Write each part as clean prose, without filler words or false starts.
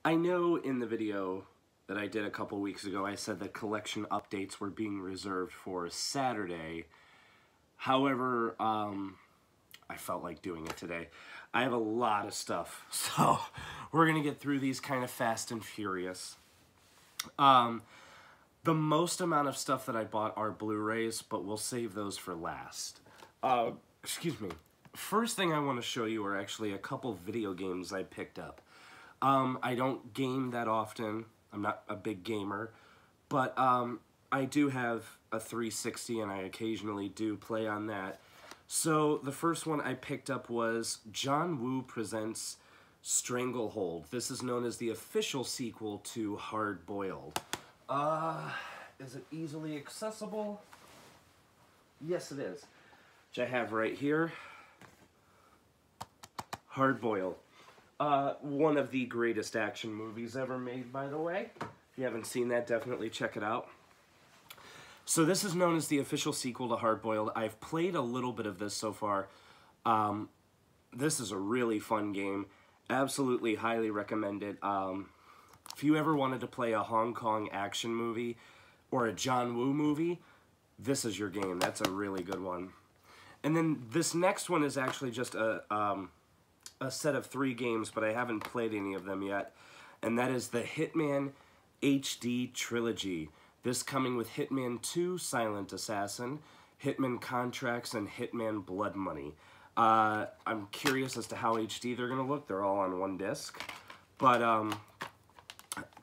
I know in the video that I did a couple weeks ago, I said that collection updates were being reserved for Saturday. However, I felt like doing it today. I have a lot of stuff, so we're going to get through these kind of fast and furious. The most amount of stuff that I bought are Blu-rays, but we'll save those for last. Excuse me. First thing I want to show you are actually a couple video games I picked up. I don't game that often. I'm not a big gamer, but I do have a 360 and I occasionally do play on that. So the first one I picked up was John Woo Presents Stranglehold. This is known as the official sequel to Hard Boiled. Is it easily accessible? Yes, it is. Which I have right here. Hard Boiled. One of the greatest action movies ever made, by the way. If you haven't seen that, definitely check it out. So this is known as the official sequel to Hard Boiled. I've played a little bit of this so far. This is a really fun game. Absolutely highly recommend it. If you ever wanted to play a Hong Kong action movie or a John Woo movie, this is your game. That's a really good one. And then this next one is actually just a set of 3 games, but I haven't played any of them yet. And that is the Hitman HD Trilogy. This coming with Hitman 2, Silent Assassin, Hitman Contracts, and Hitman Blood Money. I'm curious as to how HD they're going to look. They're all on one disc. But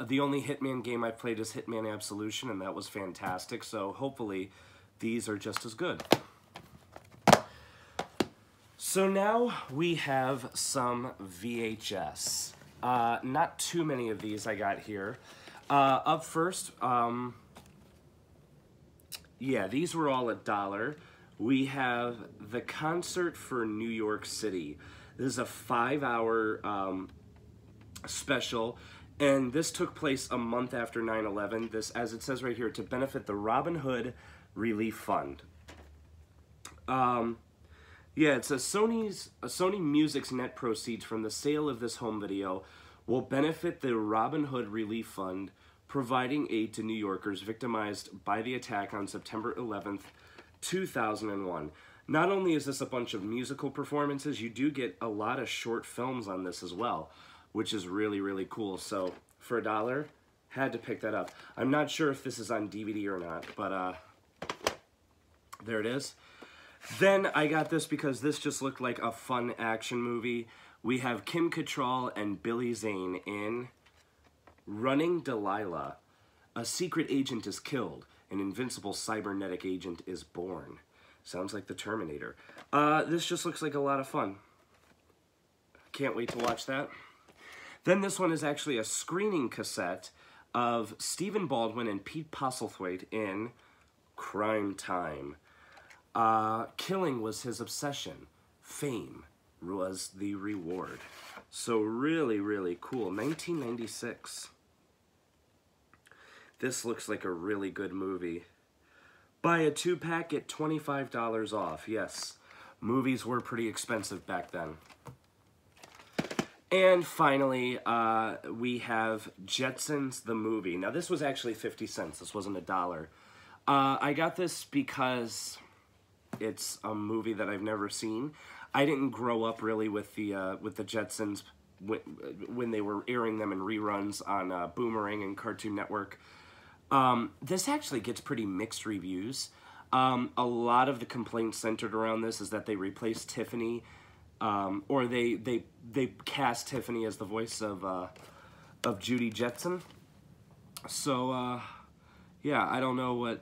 the only Hitman game I've played is Hitman Absolution, and that was fantastic. So hopefully these are just as good. So now we have some VHS. Not too many of these I got here. Up first, yeah, these were all $1. We have The Concert for New York City. This is a 5-hour special, and this took place a month after 9/11. This, as it says right here, to benefit the Robin Hood Relief Fund. Yeah, it says Sony Music's net proceeds from the sale of this home video will benefit the Robin Hood Relief Fund, providing aid to New Yorkers victimized by the attack on September 11th, 2001. Not only is this a bunch of musical performances, you do get a lot of short films on this as well, which is really, really cool. So for $1, had to pick that up. I'm not sure if this is on DVD or not, but there it is. Then I got this because this just looked like a fun action movie. We have Kim Cattrall and Billy Zane in Running Delilah. A secret agent is killed. An invincible cybernetic agent is born. Sounds like the Terminator. This just looks like a lot of fun. Can't wait to watch that. Then this one is actually a screening cassette of Stephen Baldwin and Pete Postlethwaite in Crime Time. Killing was his obsession. Fame was the reward. So really, really cool. 1996. This looks like a really good movie. Buy a 2-pack, get $25 off. Yes, movies were pretty expensive back then. And finally, we have Jetsons the movie. Now this was actually 50 cents. This wasn't $1. I got this because it's a movie that I've never seen. I didn't grow up really with the Jetsons when they were airing them in reruns on Boomerang and Cartoon Network. This actually gets pretty mixed reviews. A lot of the complaints centered around this is that they replaced Tiffany, or they cast Tiffany as the voice of Judy Jetson. So yeah, I don't know what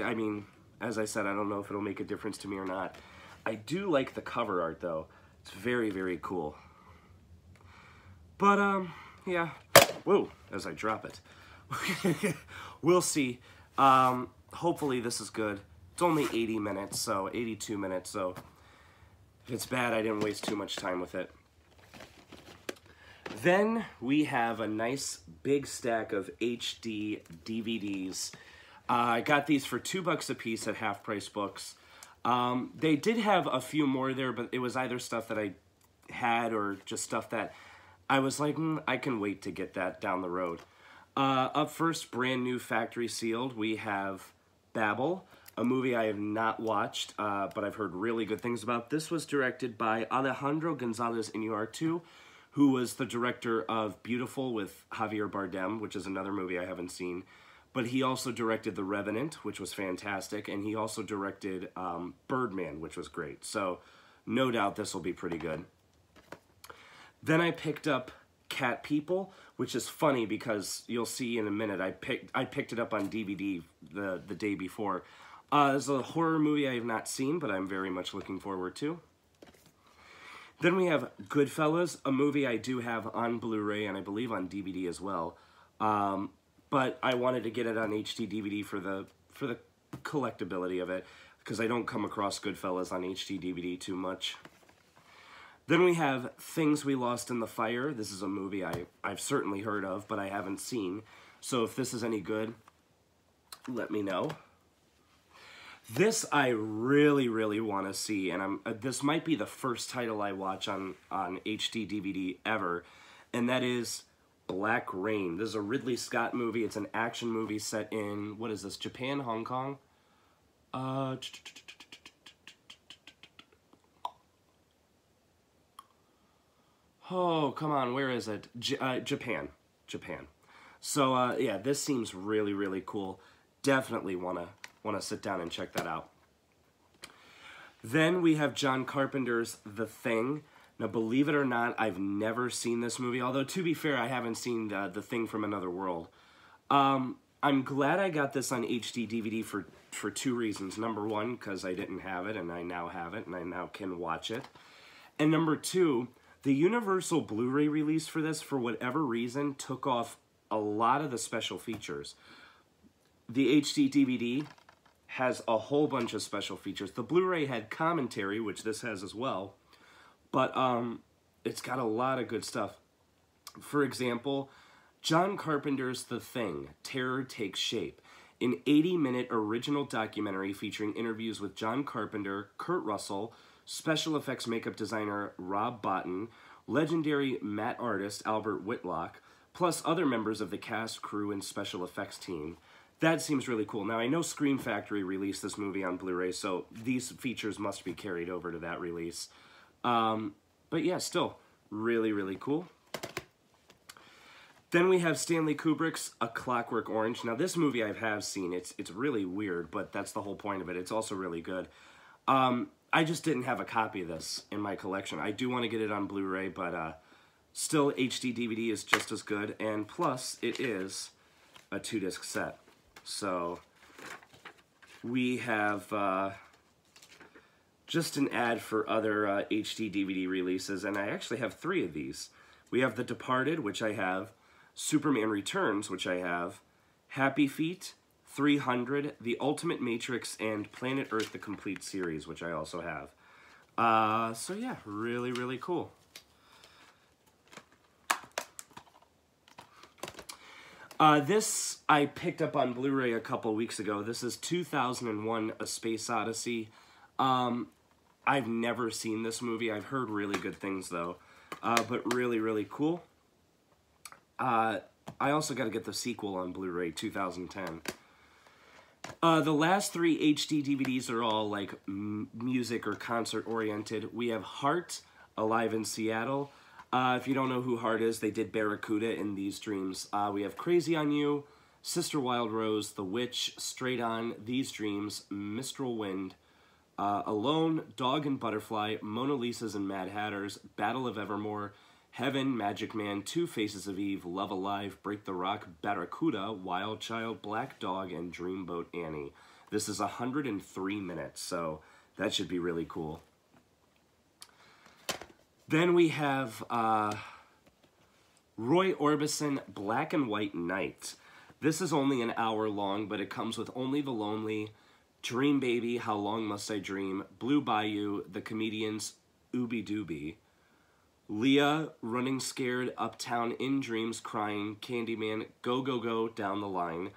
I mean. As I said, I don't know if it'll make a difference to me or not. I do like the cover art, though. It's very, very cool. But, yeah. Whoa, as I drop it. We'll see. Hopefully this is good. It's only 80 minutes, so 82 minutes, so if it's bad, I didn't waste too much time with it. Then we have a nice big stack of HD DVDs. I got these for $2 a piece at Half Price Books. They did have a few more there, but it was either stuff that I had or just stuff that I was like, I can wait to get that down the road. Up first, brand new factory sealed, we have Babel, a movie I have not watched, but I've heard really good things about. This was directed by Alejandro González Iñárritu, who was the director of Beautiful with Javier Bardem, which is another movie I haven't seen. But he also directed The Revenant, which was fantastic, and he also directed Birdman, which was great. So no doubt this will be pretty good. Then I picked up Cat People, which is funny because you'll see in a minute, I picked it up on DVD the day before. It's a horror movie I have not seen, but I'm very much looking forward to. Then we have Goodfellas, a movie I do have on Blu-ray and I believe on DVD as well. But I wanted to get it on HD DVD for the collectability of it, because I don't come across Goodfellas on HD DVD too much. Then we have Things We Lost in the Fire. This is a movie I've certainly heard of, but I haven't seen. So if this is any good, let me know. This I really, really want to see, and this might be the first title I watch on HD DVD ever, and that is Black Rain. This is a Ridley Scott movie. It's an action movie set in, what is this, Japan, Hong Kong? Oh, come on, where is it? Japan. So, yeah, this seems really, really cool. Definitely want to sit down and check that out. Then we have John Carpenter's The Thing. Now, believe it or not, I've never seen this movie, although, to be fair, I haven't seen The Thing from Another World. I'm glad I got this on HD DVD for two reasons. Number one, because I didn't have it, and I now have it, and I now can watch it. And number two, the Universal Blu-ray release for this, for whatever reason, took off a lot of the special features. The HD DVD has a whole bunch of special features. The Blu-ray had commentary, which this has as well. But it's got a lot of good stuff. For example, John Carpenter's The Thing, Terror Takes Shape, an 80-minute original documentary featuring interviews with John Carpenter, Kurt Russell, special effects makeup designer Rob Bottin, legendary matte artist Albert Whitlock, plus other members of the cast, crew, and special effects team. That seems really cool. Now, I know Scream Factory released this movie on Blu-ray, so these features must be carried over to that release. But yeah, still, really, really cool. Then we have Stanley Kubrick's A Clockwork Orange. Now, this movie I have seen. It's really weird, but that's the whole point of it. It's also really good. I just didn't have a copy of this in my collection. I do want to get it on Blu-ray, but still, HD DVD is just as good. And plus, it is a 2-disc set. So, we have just an ad for other HD DVD releases, and I actually have 3 of these. We have The Departed, which I have, Superman Returns, which I have, Happy Feet, 300, The Ultimate Matrix, and Planet Earth, the Complete Series, which I also have. So yeah, really, really cool. This I picked up on Blu-ray a couple weeks ago. This is 2001: A Space Odyssey. I've never seen this movie. I've heard really good things, though. But really, really cool. I also got to get the sequel on Blu-ray, 2010. The last 3 HD DVDs are all, like, music or concert-oriented. We have Heart, Alive in Seattle. If you don't know who Heart is, they did Barracuda in These Dreams. We have Crazy on You, Sister Wild Rose, The Witch, Straight On, These Dreams, Mistral Wind, Alone, Dog and Butterfly, Mona Lisa's and Mad Hatters, Battle of Evermore, Heaven, Magic Man, Two Faces of Eve, Love Alive, Break the Rock, Barracuda, Wild Child, Black Dog, and Dreamboat Annie. This is 103 minutes, so that should be really cool. Then we have Roy Orbison, Black and White Night. This is only an hour long, but it comes with Only the Lonely, Dream Baby, How Long Must I Dream, Blue Bayou, The Comedians, Ooby Dooby, Leah, Running Scared, Uptown, In Dreams, Crying, Candyman, Go Go Go, Down the Line,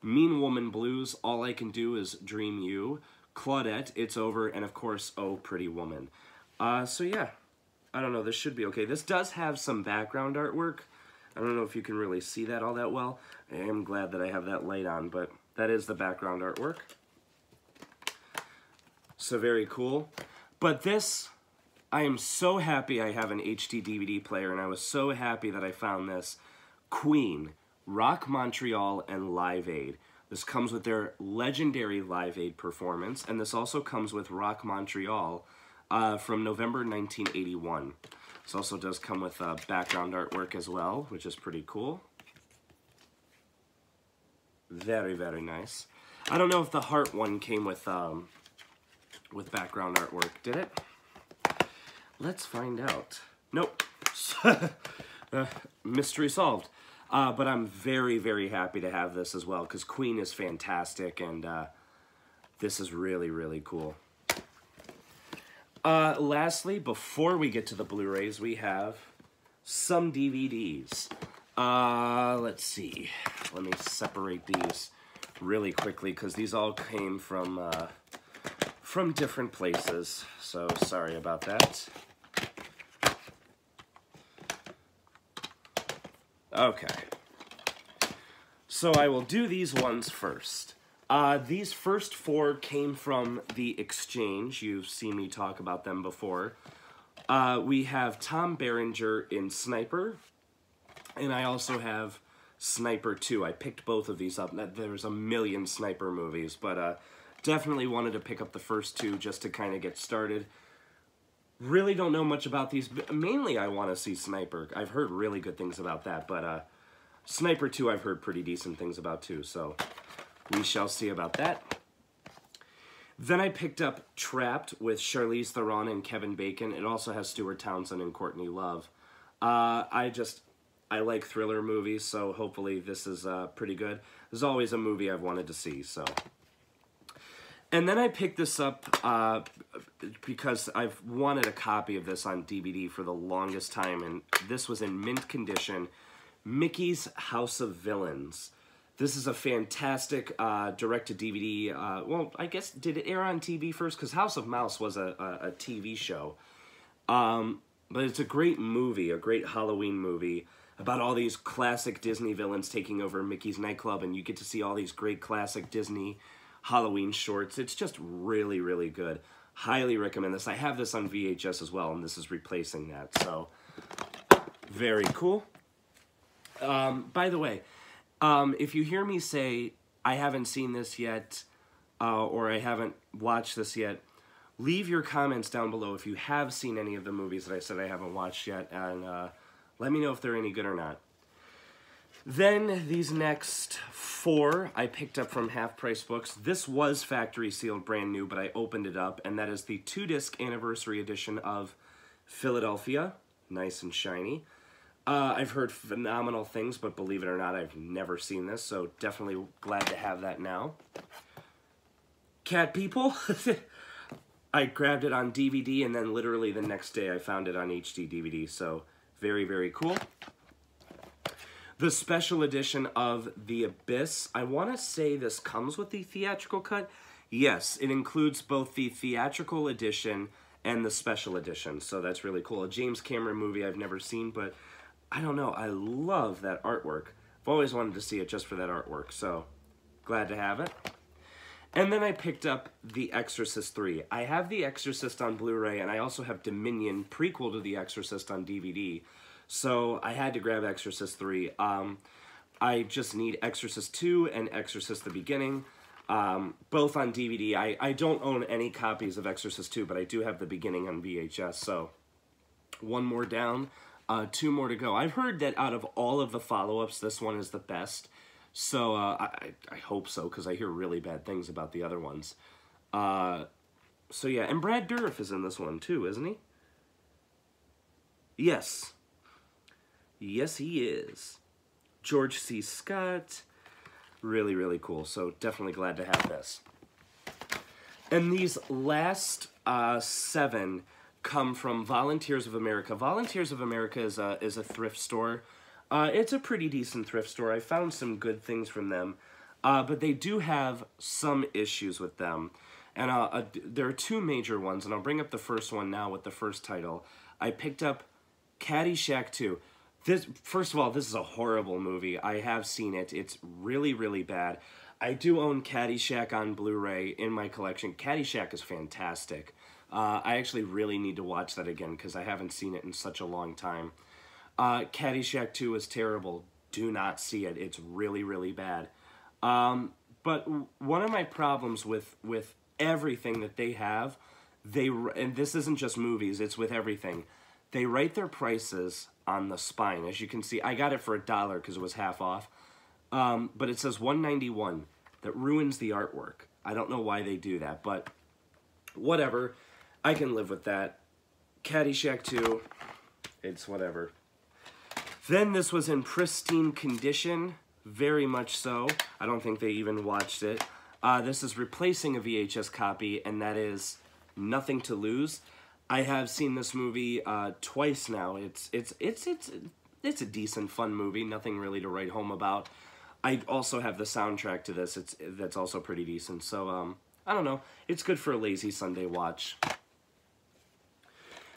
Mean Woman Blues, All I Can Do Is Dream You, Claudette, It's Over, and of course, Oh Pretty Woman. So yeah, I don't know, this should be okay. This does have some background artwork. I don't know if you can really see that all that well. I am glad that I have that light on, but that is the background artwork. So very cool. But this, I am so happy I have an HD DVD player, and I was so happy that I found this. Queen, Rock Montreal, and Live Aid. This comes with their legendary Live Aid performance, and this also comes with Rock Montreal from November 1981. This also does come with background artwork as well, which is pretty cool. Very, very nice. I don't know if the heart one came with background artwork. Did it? Let's find out. Nope. Mystery solved. But I'm very, very happy to have this as well, because Queen is fantastic, and this is really, really cool. Lastly, before we get to the Blu-rays, we have some DVDs. Let's see. Let me separate these really quickly, because these all came from different places, so sorry about that. Okay. So I will do these ones first. These first 4 came from The Exchange. You've seen me talk about them before. We have Tom Berenger in Sniper, and I also have Sniper 2. I picked both of these up. There's a million Sniper movies, but definitely wanted to pick up the first 2 just to kind of get started. Really don't know much about these. Mainly I want to see Sniper. I've heard really good things about that, but Sniper 2 I've heard pretty decent things about too, so we shall see about that. Then I picked up Trapped with Charlize Theron and Kevin Bacon. It also has Stuart Townsend and Courtney Love. I like thriller movies, so hopefully this is pretty good. There's always a movie I've wanted to see, so. And then I picked this up because I've wanted a copy of this on DVD for the longest time, and this was in mint condition. Mickey's House of Villains. This is a fantastic direct-to-DVD. Well, I guess, did it air on TV first? Because House of Mouse was a TV show. But it's a great movie, a great Halloween movie, about all these classic Disney villains taking over Mickey's nightclub, and you get to see all these great classic Disney Halloween shorts. It's just really, really good. Highly recommend this. I have this on VHS as well, and this is replacing that, so very cool. By the way, if you hear me say, I haven't seen this yet, or I haven't watched this yet, leave your comments down below if you have seen any of the movies that I said I haven't watched yet, and let me know if they're any good or not. Then, these next 4 I picked up from Half Price Books. This was factory sealed brand new, but I opened it up, and that is the 2-disc anniversary edition of Philadelphia. Nice and shiny. I've heard phenomenal things, but believe it or not, I've never seen this, so definitely glad to have that now. Cat People. I grabbed it on DVD, and then literally the next day I found it on HD DVD, so very, very cool. The special edition of The Abyss. I want to say this comes with the theatrical cut. Yes, it includes both the theatrical edition and the special edition, so that's really cool. A James Cameron movie I've never seen, but I don't know, I love that artwork. I've always wanted to see it just for that artwork, so glad to have it. And then I picked up The Exorcist 3. I have The Exorcist on Blu-ray, and I also have Dominion, prequel to The Exorcist, on DVD. So I had to grab Exorcist 3. I just need Exorcist 2 and Exorcist the Beginning, both on DVD. I don't own any copies of Exorcist 2, but I do have the Beginning on VHS, so 1 more down, 2 more to go. I've heard that out of all of the follow-ups, this one is the best, so I hope so, because I hear really bad things about the other ones. So yeah, and Brad Dourif is in this one too, isn't he? Yes. Yes, he is. George C. Scott. Really, really cool. So definitely glad to have this. And these last 7 come from Volunteers of America. Volunteers of America is a thrift store. It's a pretty decent thrift store. I found some good things from them. But they do have some issues with them. And there are 2 major ones, and I'll bring up the first one now with the first title. I picked up Caddyshack 2. First of all, this is a horrible movie. I have seen it. It's really, really bad. I do own Caddyshack on Blu-ray in my collection. Caddyshack is fantastic. I actually really need to watch that again because I haven't seen it in such a long time. Caddyshack 2 is terrible. Do not see it. It's really, really bad. But one of my problems with everything that they have, and this isn't just movies, it's with everything. They write their prices on the spine. As you can see, I got it for $1 because it was half off. But it says $191. That ruins the artwork. I don't know why they do that, but whatever. I can live with that. Caddyshack 2, it's whatever. Then this was in pristine condition, very much so. I don't think they even watched it. This is replacing a VHS copy, and that is Nothing to Lose. I have seen this movie twice now. It's a decent, fun movie. Nothing really to write home about. I also have the soundtrack to this. That's also pretty decent. So I don't know. It's good for a lazy Sunday watch.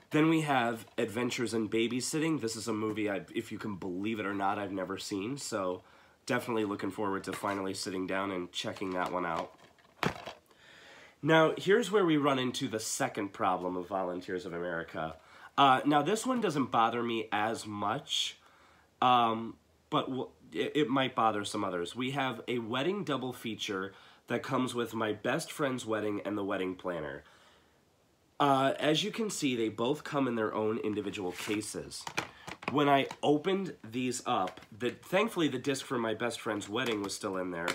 Then we have Adventures in Babysitting. This is a movie, if you can believe it or not, I've never seen. So definitely looking forward to finally sitting down and checking that one out. Now, here's where we run into the second problem of Volunteers of America. Now, this one doesn't bother me as much, but it might bother some others. We have a wedding double feature that comes with My Best Friend's Wedding and The Wedding Planner. As you can see, they both come in their own individual cases. When I opened these up, thankfully the disc for My Best Friend's Wedding was still in there,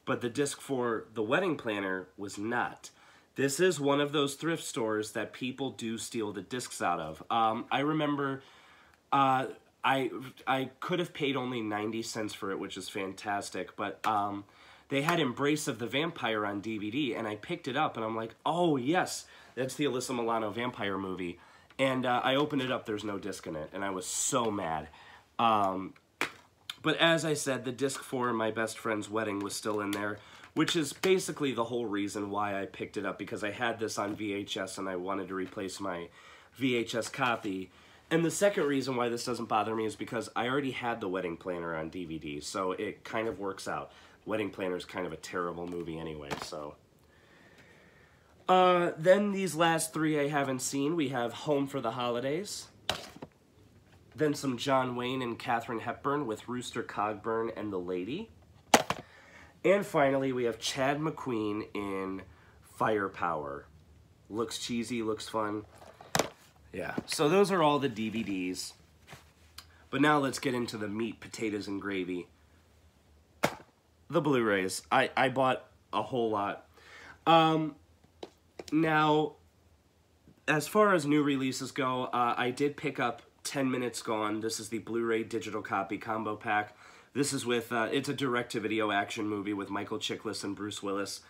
but the disc for The Wedding Planner was not. This is one of those thrift stores that people do steal the discs out of. I remember I could have paid only 90 cents for it, which is fantastic, but they had Embrace of the Vampire on DVD, and I picked it up, and I'm like, oh, yes, that's the Alyssa Milano vampire movie. And I opened it up, there's no disc in it, and I was so mad. But as I said, the disc for My Best Friend's Wedding was still in there, which is basically the whole reason why I picked it up, because I had this on VHS and I wanted to replace my VHS copy. And the second reason why this doesn't bother me is because I already had The Wedding Planner on DVD, so it kind of works out. Wedding Planner is kind of a terrible movie anyway, so. Then these last three I haven't seen. We have Home for the Holidays. Then some John Wayne and Katharine Hepburn with Rooster Cogburn and the Lady. And finally, we have Chad McQueen in Firepower. Looks cheesy, looks fun. Yeah, so those are all the DVDs. But now let's get into the meat, potatoes, and gravy. The Blu-rays. I bought a whole lot. Now, as far as new releases go, I did pick up 10 Minutes Gone. This is the Blu-ray digital copy combo pack. This is with, it's a direct-to-video action movie with Michael Chiklis and Bruce Willis.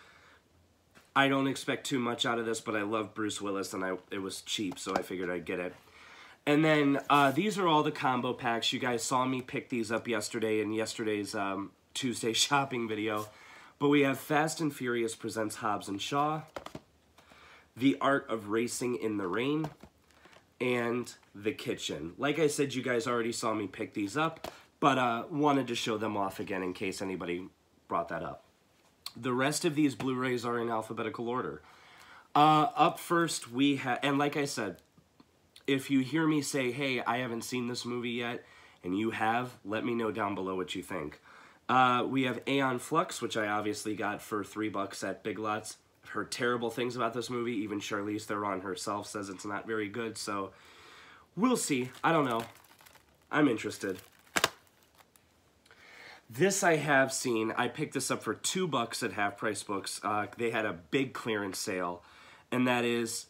I don't expect too much out of this, but I love Bruce Willis, and it was cheap, so I figured I'd get it. And then, these are all the combo packs. You guys saw me pick these up yesterday in yesterday's Tuesday shopping video. But we have Fast and Furious Presents Hobbs and Shaw, The Art of Racing in the Rain, and The Kitchen. Like I said, you guys already saw me pick these up, but wanted to show them off again in case anybody brought that up. The rest of these Blu-rays are in alphabetical order. Up first, we have, and like I said, if you hear me say, hey, I haven't seen this movie yet, and you have, let me know down below what you think. We have Aeon Flux, which I obviously got for $3 at Big Lots. I've heard terrible things about this movie. Even Charlize Theron herself says it's not very good, so we'll see. I don't know. I'm interested. This I have seen. I picked this up for $2 at Half Price Books. They had a big clearance sale, and that is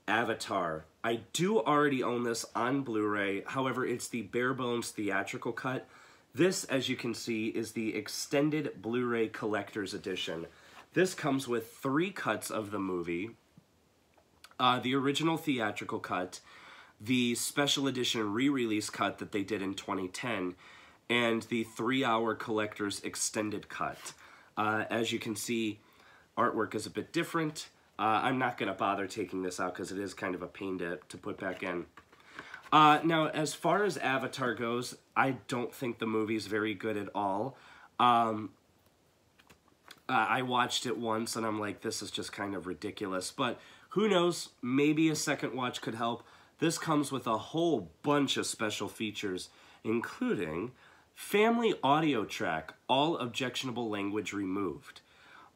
Avatar. I do already own this on Blu-ray. However, it's the bare bones theatrical cut. This, as you can see, is the extended Blu-ray collector's edition. This comes with 3 cuts of the movie. The original theatrical cut, the special edition re-release cut that they did in 2010, and the 3-hour collector's extended cut. As you can see, artwork is a bit different. I'm not going to bother taking this out because it is kind of a pain to put back in. Now, as far as Avatar goes, I don't think the movie's very good at all. I watched it once and I'm like, this is just kind of ridiculous. But who knows? Maybe a second watch could help. This comes with a whole bunch of special features, including family audio track, all objectionable language removed.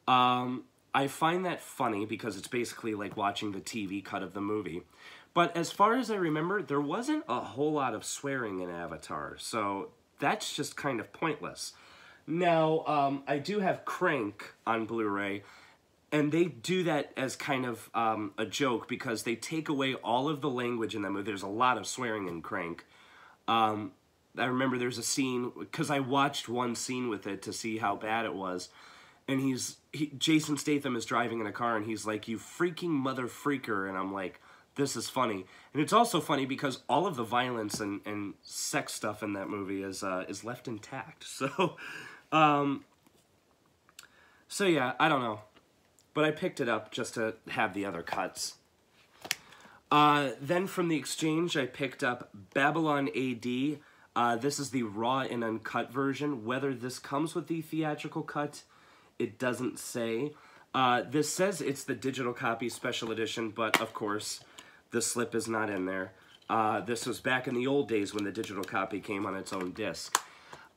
I find that funny because it's basically like watching the TV cut of the movie. But as far as I remember, there wasn't a whole lot of swearing in Avatar, so that's just kind of pointless. Now, I do have Crank on Blu-ray, and they do that as kind of a joke because they take away all of the language in that movie. There's a lot of swearing in Crank. I remember there's a scene, because I watched one scene with it to see how bad it was, and Jason Statham is driving in a car, and he's like, "You freaking mother freaker," and I'm like, this is funny. And it's also funny because all of the violence and sex stuff in that movie is left intact. So, so yeah, I don't know. But I picked it up just to have the other cuts. Then from the exchange, I picked up Babylon AD. This is the raw and uncut version. Whether this comes with the theatrical cut, it doesn't say. This says it's the digital copy special edition, but of course, the slip is not in there. This was back in the old days when the digital copy came on its own disc.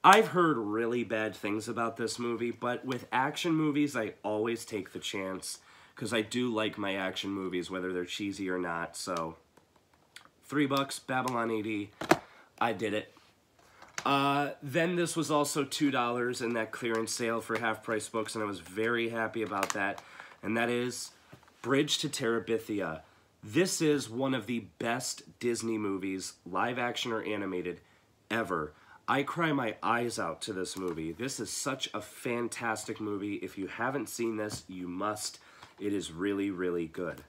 I've heard really bad things about this movie, but with action movies, I always take the chance, because I do like my action movies, whether they're cheesy or not. So, $3, Babylon AD, I did it. Then this was also $2 in that clearance sale for half-price books, and I was very happy about that. And that is Bridge to Terabithia. This is one of the best Disney movies, live action or animated, ever. I cry my eyes out to this movie. This is such a fantastic movie. If you haven't seen this, you must. It is really, really good.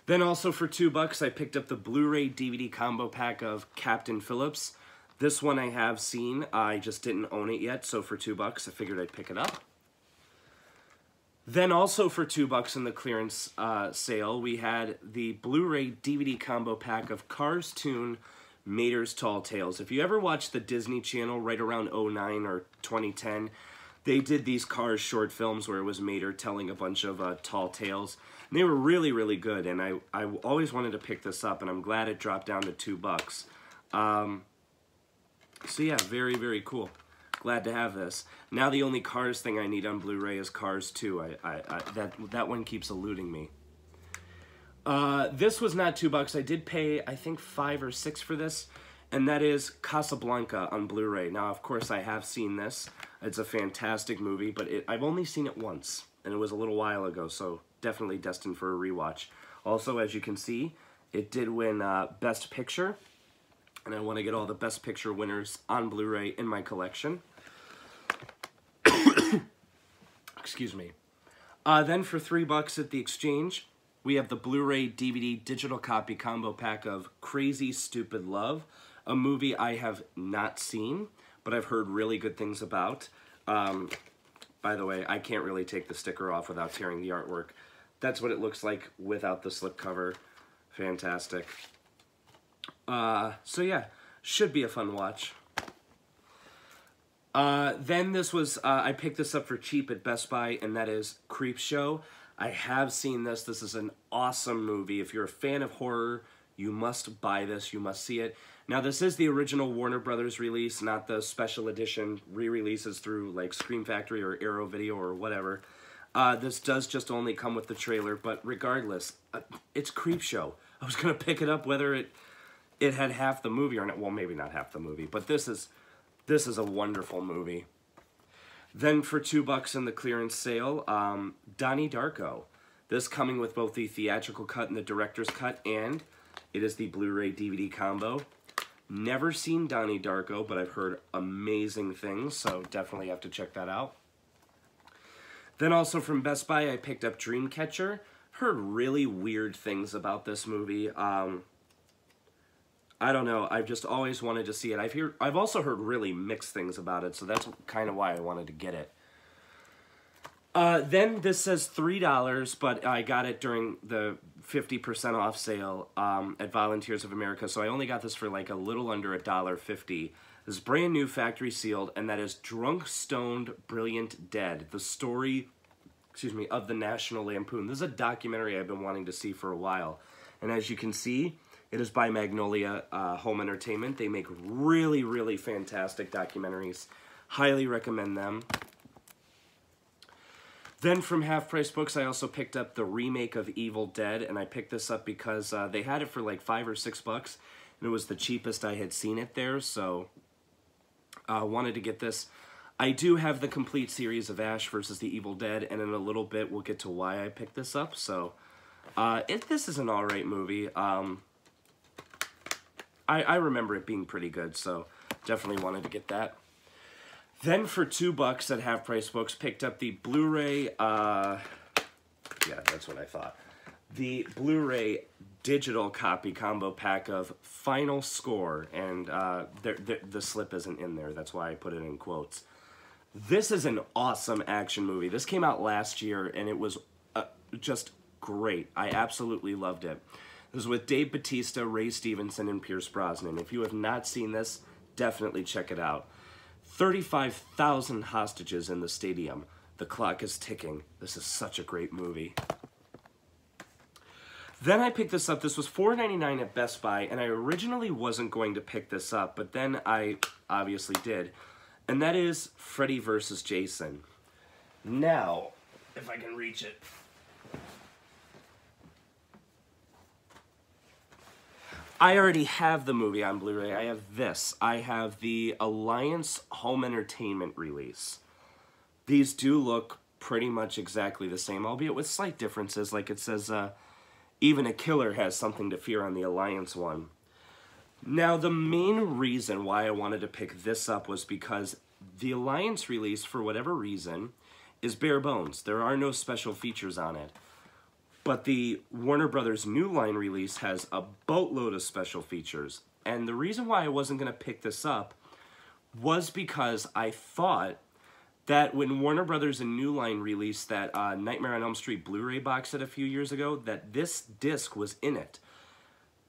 Then also for $2, I picked up the Blu-ray DVD combo pack of Captain Phillips. This one I have seen. I just didn't own it yet, so for $2, I figured I'd pick it up. Then also for $2 in the clearance sale, we had the Blu-ray DVD combo pack of Cars Toon, Mater's Tall Tales. If you ever watched the Disney Channel right around 2009 or 2010, they did these Cars short films where it was Mater telling a bunch of tall tales. And they were really, really good, and I always wanted to pick this up, and I'm glad it dropped down to $2. So yeah, very, very cool. Glad to have this. Now the only Cars thing I need on Blu-ray is Cars 2. That one keeps eluding me. This was not $2. I did pay, I think, $5 or $6 for this, and that is Casablanca on Blu-ray. Now, of course, I have seen this. It's a fantastic movie, but I've only seen it once, and it was a little while ago, so definitely destined for a rewatch. Also, as you can see, it did win Best Picture, and I want to get all the Best Picture winners on Blu-ray in my collection. Excuse me. Then for $3 at the exchange, we have the Blu-ray DVD digital copy combo pack of Crazy Stupid Love, a movie I have not seen, but I've heard really good things about. By the way, I can't really take the sticker off without tearing the artwork. That's what it looks like without the slipcover. Fantastic. So yeah, should be a fun watch. Then this was, I picked this up for cheap at Best Buy, and that is Creepshow. I have seen this. This is an awesome movie. If you're a fan of horror, you must buy this. You must see it. Now, this is the original Warner Brothers release, not the special edition re-releases through, like, Scream Factory or Arrow Video or whatever. This does just only come with the trailer, but regardless, it's Creepshow. I was going to pick it up whether it had half the movie or not. Well, maybe not half the movie, but this is a wonderful movie. Then for $2 in the clearance sale, Donnie Darko. This coming with both the theatrical cut and the director's cut, and it is the Blu-ray DVD combo. Never seen Donnie Darko, but I've heard amazing things, so definitely have to check that out. Then also from Best Buy, I picked up Dreamcatcher. Heard really weird things about this movie. I don't know. I've just always wanted to see it. I've also heard really mixed things about it, so that's kind of why I wanted to get it. Then this says $3, but I got it during the 50% off sale at Volunteers of America, so I only got this for like a little under $1.50. This is brand new, factory sealed, and that is Drunk, Stoned, Brilliant, Dead, the story, of the National Lampoon. This is a documentary I've been wanting to see for a while, and as you can see, it is by Magnolia Home Entertainment. They make really, really fantastic documentaries. Highly recommend them. Then from Half Price Books, I also picked up the remake of Evil Dead, and I picked this up because they had it for like $5 or $6, and it was the cheapest I had seen it there, so wanted to get this. I do have the complete series of Ash versus the Evil Dead, and in a little bit we'll get to why I picked this up, so this is an alright movie. I remember it being pretty good, so definitely wanted to get that. Then for $2 at Half Price Books, picked up the Blu-ray, yeah, that's what I thought. The Blu-ray digital copy combo pack of Final Score, and the slip isn't in there, that's why I put it in quotes. This is an awesome action movie. This came out last year, and it was just great. I absolutely loved it. It was with Dave Bautista, Ray Stevenson, and Pierce Brosnan. If you have not seen this, definitely check it out. 35,000 hostages in the stadium. The clock is ticking. This is such a great movie. Then I picked this up. This was $4.99 at Best Buy, and I originally wasn't going to pick this up, but then I obviously did. And that is Freddy vs. Jason. Now, if I can reach it. I already have the movie on Blu-ray. I have this. I have the Alliance Home Entertainment release. These do look pretty much exactly the same, albeit with slight differences. Like it says, even a killer has something to fear on the Alliance one. Now, the main reason why I wanted to pick this up was because the Alliance release, for whatever reason, is bare bones. There are no special features on it. But the Warner Brothers New Line release has a boatload of special features. And the reason why I wasn't going to pick this up was because I thought that when Warner Brothers and New Line released that Nightmare on Elm Street Blu-ray box set a few years ago, that this disc was in it.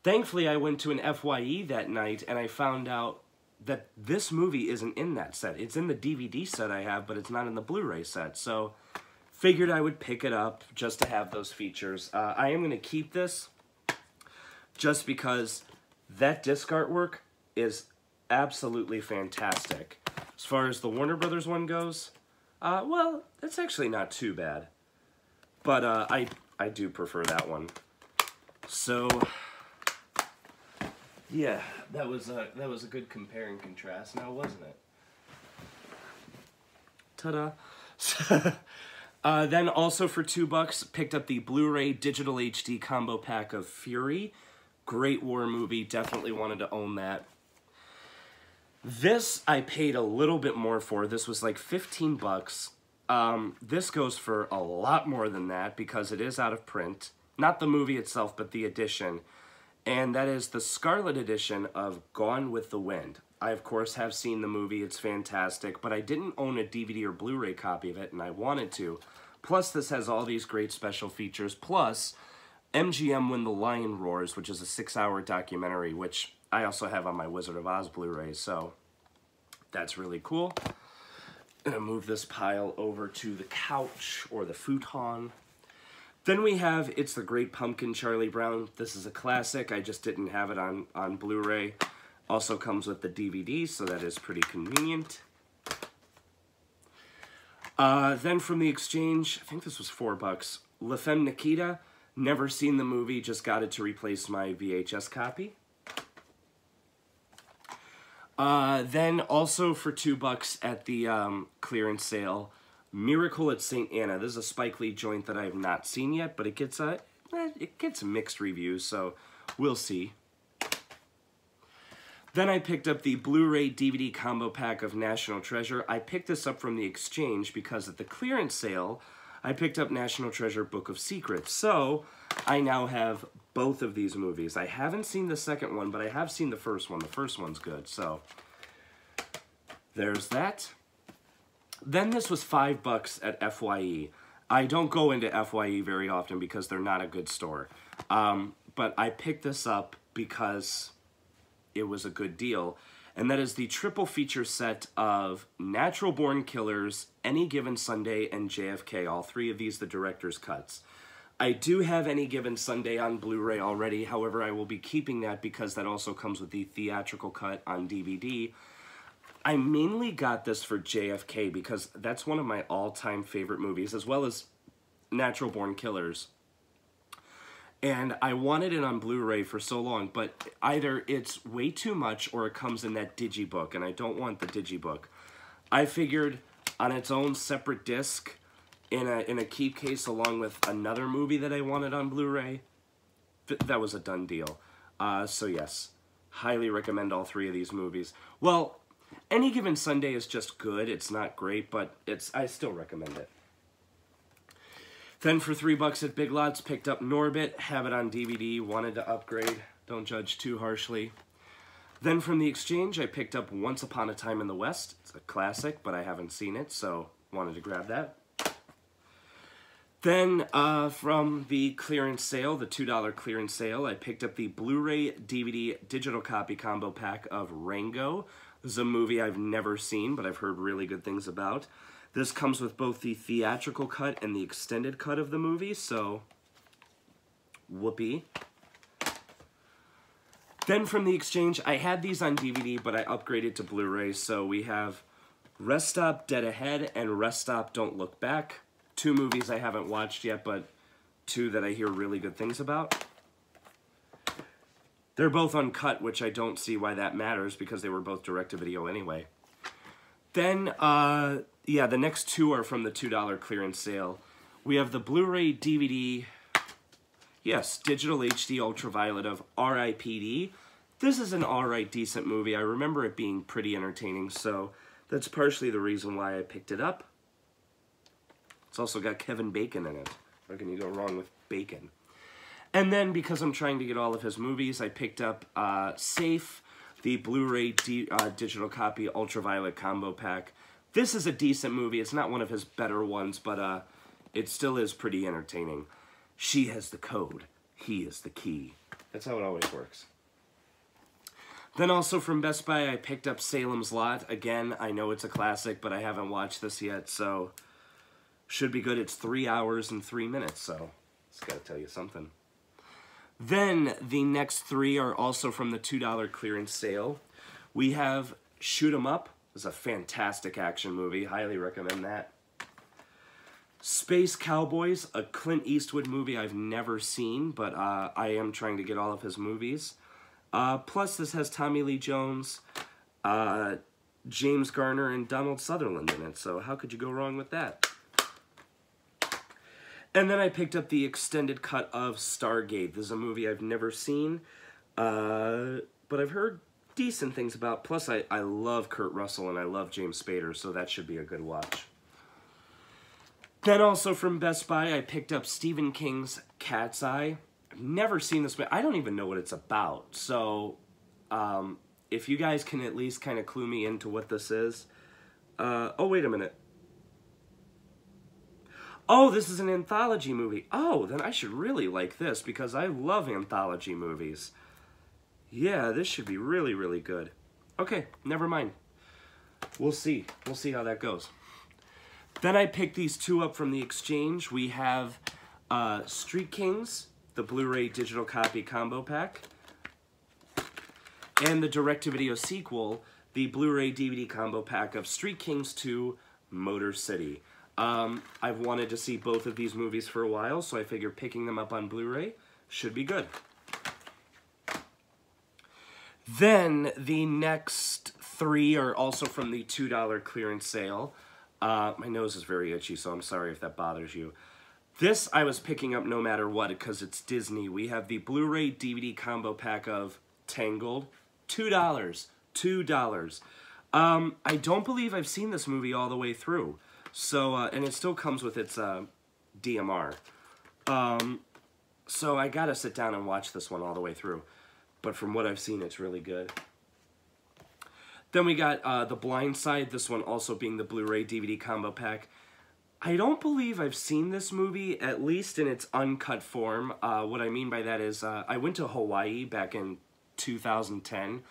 Thankfully, I went to an FYE that night and I found out that this movie isn't in that set. It's in the DVD set I have, but it's not in the Blu-ray set. So figured I would pick it up just to have those features. I am going to keep this just because that disc artwork is absolutely fantastic. As far as the Warner Brothers one goes, well, that's actually not too bad. But I do prefer that one. So yeah, that was a good compare and contrast, now wasn't it? Ta-da! Then also for $2, picked up the Blu-ray Digital HD combo pack of Fury. Great war movie, definitely wanted to own that. This I paid a little bit more for. This was like $15. This goes for a lot more than that because it is out of print. Not the movie itself, but the edition. And that is the Scarlet edition of Gone with the Wind. I, of course, have seen the movie. It's fantastic, but I didn't own a DVD or Blu-ray copy of it, and I wanted to. Plus, this has all these great special features. Plus, MGM When the Lion Roars, which is a 6-hour documentary, which I also have on my Wizard of Oz Blu-ray, so that's really cool. I'm going to move this pile over to the couch, or the futon. Then we have It's the Great Pumpkin, Charlie Brown. This is a classic. I just didn't have it on Blu-ray. Also comes with the DVD, so that is pretty convenient. Then from the exchange, I think this was $4. La Femme Nikita. Never seen the movie, just got it to replace my VHS copy. Then also for $2 at the clearance sale, Miracle at St. Anna. This is a Spike Lee joint that I have not seen yet, but it gets mixed reviews, so we'll see. Then I picked up the Blu-ray DVD combo pack of National Treasure. I picked this up from the exchange because at the clearance sale, I picked up National Treasure Book of Secrets. So I now have both of these movies. I haven't seen the second one, but I have seen the first one. The first one's good, so there's that. Then this was $5 at FYE. I don't go into FYE very often because they're not a good store. But I picked this up because it was a good deal. And that is the triple feature set of Natural Born Killers, Any Given Sunday, and JFK. All three of these, the director's cuts. I do have Any Given Sunday on Blu-ray already. However, I will be keeping that because that also comes with the theatrical cut on DVD. I mainly got this for JFK because that's one of my all-time favorite movies, as well as Natural Born Killers. And I wanted it on Blu-ray for so long, but either it's way too much or it comes in that digibook, and I don't want the digibook. I figured on its own separate disc, in a keep case along with another movie that I wanted on Blu-ray, that was a done deal. So yes, highly recommend all three of these movies. Well, Any Given Sunday is just good. It's not great, but I still recommend it. Then for $3 at Big Lots, picked up Norbit, have it on DVD, wanted to upgrade, don't judge too harshly. Then from the exchange, I picked up Once Upon a Time in the West. It's a classic, but I haven't seen it, so wanted to grab that. Then from the clearance sale, the $2 clearance sale, I picked up the Blu-ray DVD digital copy combo pack of Rango. This is a movie I've never seen, but I've heard really good things about. This comes with both the theatrical cut and the extended cut of the movie, so whoopee. Then from the exchange, I had these on DVD, but I upgraded to Blu-ray, so we have Rest Stop Dead Ahead and Rest Stop Don't Look Back. Two movies I haven't watched yet, but two that I hear really good things about. They're both uncut, which I don't see why that matters, because they were both direct-to-video anyway. Then, yeah, the next two are from the $2 clearance sale. We have the Blu-ray DVD, yes, Digital HD Ultraviolet of R.I.P.D. This is an alright, decent movie. I remember it being pretty entertaining, so that's partially the reason why I picked it up. It's also got Kevin Bacon in it. How can you go wrong with bacon? And then, because I'm trying to get all of his movies, I picked up Safe, the Blu-ray digital copy Ultraviolet combo pack. This is a decent movie. It's not one of his better ones, but it still is pretty entertaining. She has the code. He is the key. That's how it always works. Then also from Best Buy, I picked up Salem's Lot. Again, I know it's a classic, but I haven't watched this yet, so should be good. It's 3 hours and 3 minutes, so it's got to tell you something. Then the next three are also from the $2 clearance sale. We have Shoot 'Em Up. It's a fantastic action movie. Highly recommend that. Space Cowboys, a Clint Eastwood movie I've never seen, but I am trying to get all of his movies. Plus, this has Tommy Lee Jones, James Garner, and Donald Sutherland in it, so how could you go wrong with that? And then I picked up the extended cut of Stargate. This is a movie I've never seen, but I've heard decent things about. Plus, I love Kurt Russell and I love James Spader, so that should be a good watch. Then also from Best Buy, I picked up Stephen King's Cat's Eye. I've never seen this, but I don't even know what it's about. So if you guys can at least kind of clue me into what this is. Oh, wait a minute. Oh, this is an anthology movie. Oh, then I should really like this because I love anthology movies. Yeah, this should be really, really good. Okay, never mind. We'll see. We'll see how that goes. Then I picked these two up from the exchange. We have Street Kings, the Blu-ray digital copy combo pack, and the direct-to-video sequel, the Blu-ray DVD combo pack of Street Kings 2, Motor City. I've wanted to see both of these movies for a while, so I figure picking them up on Blu-ray should be good. Then the next three are also from the $2 clearance sale. My nose is very itchy, so I'm sorry if that bothers you. This I was picking up no matter what because it's Disney. We have the Blu-ray DVD combo pack of Tangled. $2. $2. I don't believe I've seen this movie all the way through. So, and it still comes with its DMR. So I gotta sit down and watch this one all the way through. But from what I've seen, it's really good. Then we got The Blind Side, this one also being the Blu-ray DVD combo pack. I don't believe I've seen this movie, at least in its uncut form. What I mean by that is I went to Hawaii back in 2010,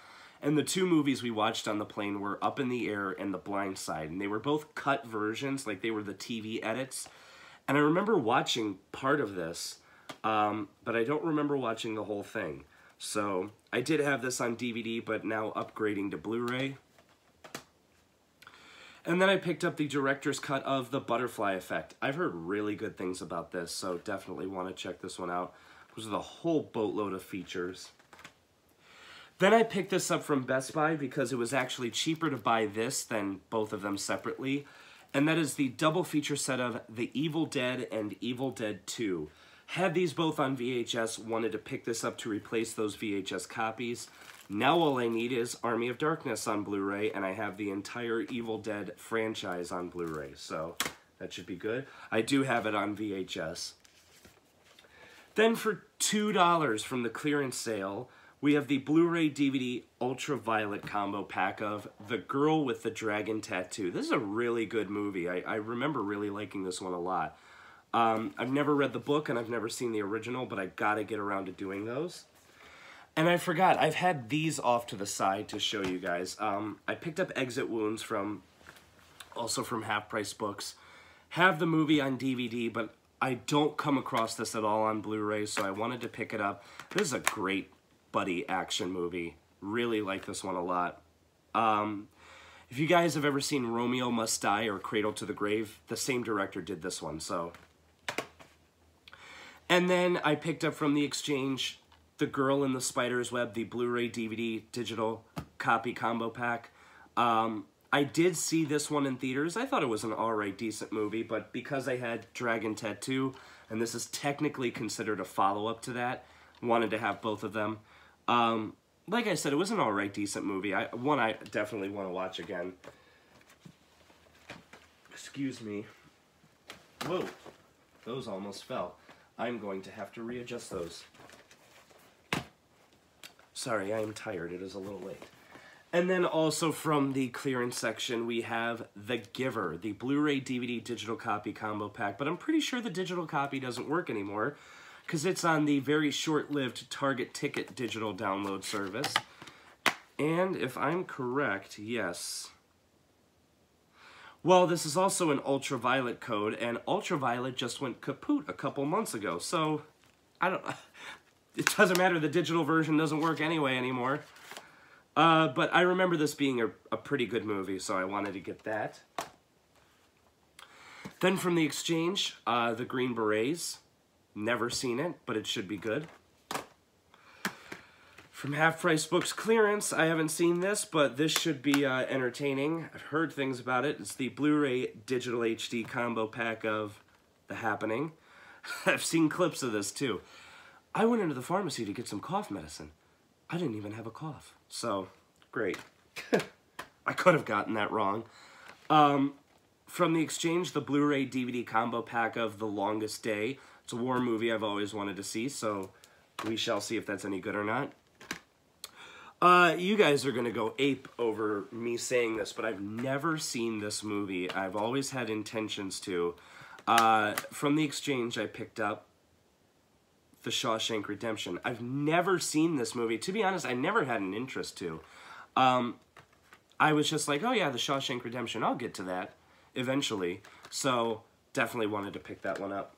and the two movies we watched on the plane were Up in the Air and The Blind Side, and they were both cut versions, like they were the TV edits. And I remember watching part of this, but I don't remember watching the whole thing. So I did have this on DVD, but now upgrading to Blu-ray. And then I picked up the director's cut of The Butterfly Effect. I've heard really good things about this, so definitely want to check this one out. There's a whole boatload of features. Then I picked this up from Best Buy because it was actually cheaper to buy this than both of them separately. And that is the double feature set of The Evil Dead and Evil Dead 2. Had these both on VHS, wanted to pick this up to replace those VHS copies. Now all I need is Army of Darkness on Blu-ray, and I have the entire Evil Dead franchise on Blu-ray, so that should be good. I do have it on VHS. Then for $2 from the clearance sale, we have the Blu-ray DVD Ultraviolet combo pack of The Girl with the Dragon Tattoo. This is a really good movie. I remember really liking this one a lot. I've never read the book and I've never seen the original, but I gotta get around to doing those. And I forgot, I've had these off to the side to show you guys. I picked up Exit Wounds also from Half Price Books. Have the movie on DVD, but I don't come across this at all on Blu-ray, so I wanted to pick it up. This is a great buddy action movie. Really like this one a lot. If you guys have ever seen Romeo Must Die or Cradle to the Grave, the same director did this one, so. And then I picked up from the exchange The Girl in the Spider's Web, the Blu-ray DVD digital copy combo pack. I did see this one in theaters. I thought it was an alright, decent movie, but because I had Dragon Tattoo, and this is technically considered a follow-up to that, wanted to have both of them. Like I said, it was an alright, decent movie. I definitely want to watch again. Excuse me. Whoa, those almost fell. I'm going to have to readjust those. Sorry, I am tired. It is a little late. And then also from the clearance section, we have The Giver, the Blu-ray DVD digital copy combo pack. But I'm pretty sure the digital copy doesn't work anymore because it's on the very short-lived Target Ticket digital download service. And if I'm correct, yes. Well, this is also an Ultraviolet code, and Ultraviolet just went kaput a couple months ago. So, it doesn't matter, the digital version doesn't work anymore. But I remember this being a pretty good movie, so I wanted to get that. Then from the exchange, The Green Berets. Never seen it, but it should be good. From Half Price Books clearance, I haven't seen this, but this should be entertaining. I've heard things about it. It's the Blu-ray Digital HD combo pack of The Happening. I've seen clips of this too. I went into the pharmacy to get some cough medicine. I didn't even have a cough. So, great. I could have gotten that wrong. From the exchange, the Blu-ray DVD combo pack of The Longest Day. It's a war movie I've always wanted to see, so we shall see if that's any good or not. You guys are going to go ape over me saying this, but I've never seen this movie. I've always had intentions to. From the exchange, I picked up The Shawshank Redemption. I've never seen this movie. To be honest, I never had an interest to. I was just like, oh yeah, The Shawshank Redemption, I'll get to that eventually. So, definitely wanted to pick that one up.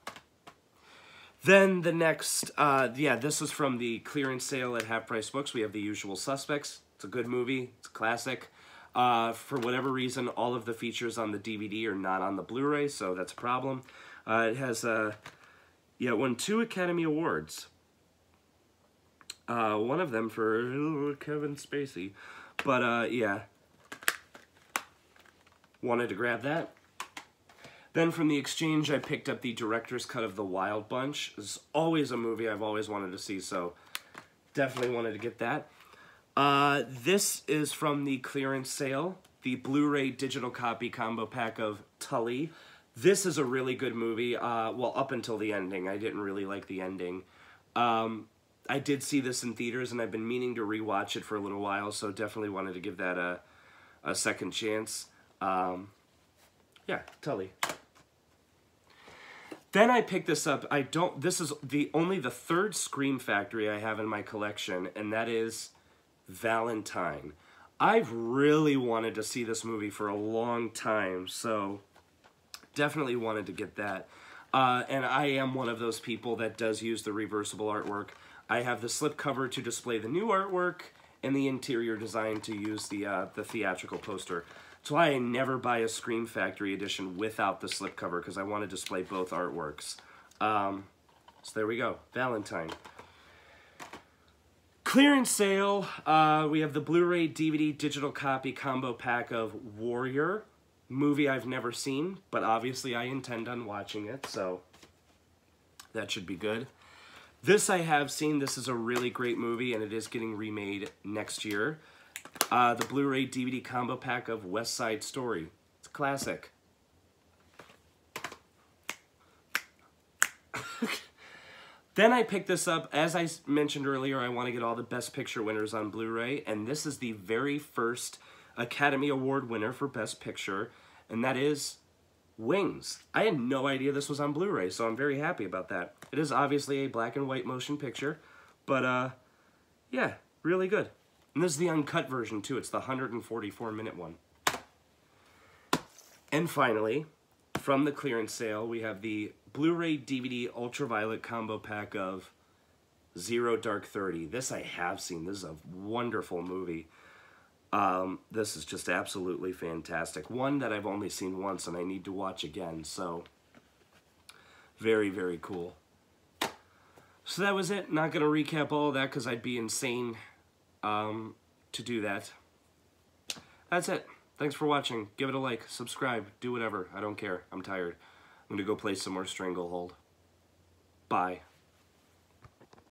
Then the next, this is from the clearance sale at Half Price Books. We have The Usual Suspects. It's a good movie. It's a classic. For whatever reason, all of the features on the DVD are not on the Blu-ray, so that's a problem. It has, won 2 Academy Awards. One of them for Kevin Spacey. But, yeah. Wanted to grab that. Then from the exchange, I picked up the director's cut of The Wild Bunch. It's always a movie I've always wanted to see, so definitely wanted to get that. This is from the clearance sale, the Blu-ray digital copy combo pack of Tully. This is a really good movie. Well, up until the ending. I didn't really like the ending. I did see this in theaters, and I've been meaning to rewatch it for a little while, so definitely wanted to give that a second chance. Yeah, Tully. Then I picked this up. This is only the third Scream Factory I have in my collection, and that is Valentine. I've really wanted to see this movie for a long time, so definitely wanted to get that. And I am one of those people that does use the reversible artwork. I have the slipcover to display the new artwork and the interior design to use the theatrical poster. That's why I never buy a Scream Factory edition without the slipcover, because I want to display both artworks. So there we go, Valentine. Clearance sale, we have the Blu-ray DVD digital copy combo pack of Warrior, movie I've never seen, but obviously I intend on watching it, so that should be good. This I have seen. This is a really great movie, and it is getting remade next year. The Blu-ray DVD combo pack of West Side Story. It's a classic. Then I picked this up. As I mentioned earlier, I want to get all the Best Picture winners on Blu-ray, and this is the very first Academy Award winner for Best Picture, and that is Wings. I had no idea this was on Blu-ray, so I'm very happy about that. It is obviously a black and white motion picture, but yeah, really good. And this is the uncut version too. It's the 144-minute one. And finally, from the clearance sale, we have the Blu-ray DVD Ultraviolet combo pack of Zero Dark 30. This I have seen. This is a wonderful movie. This is just absolutely fantastic. One that I've only seen once and I need to watch again, so very, very cool. So that was it. Not going to recap all of that because I'd be insane to do that. That's it. Thanks for watching. Give it a like, subscribe, do whatever. I don't care. I'm tired. I'm going to go play some more Stranglehold. Bye.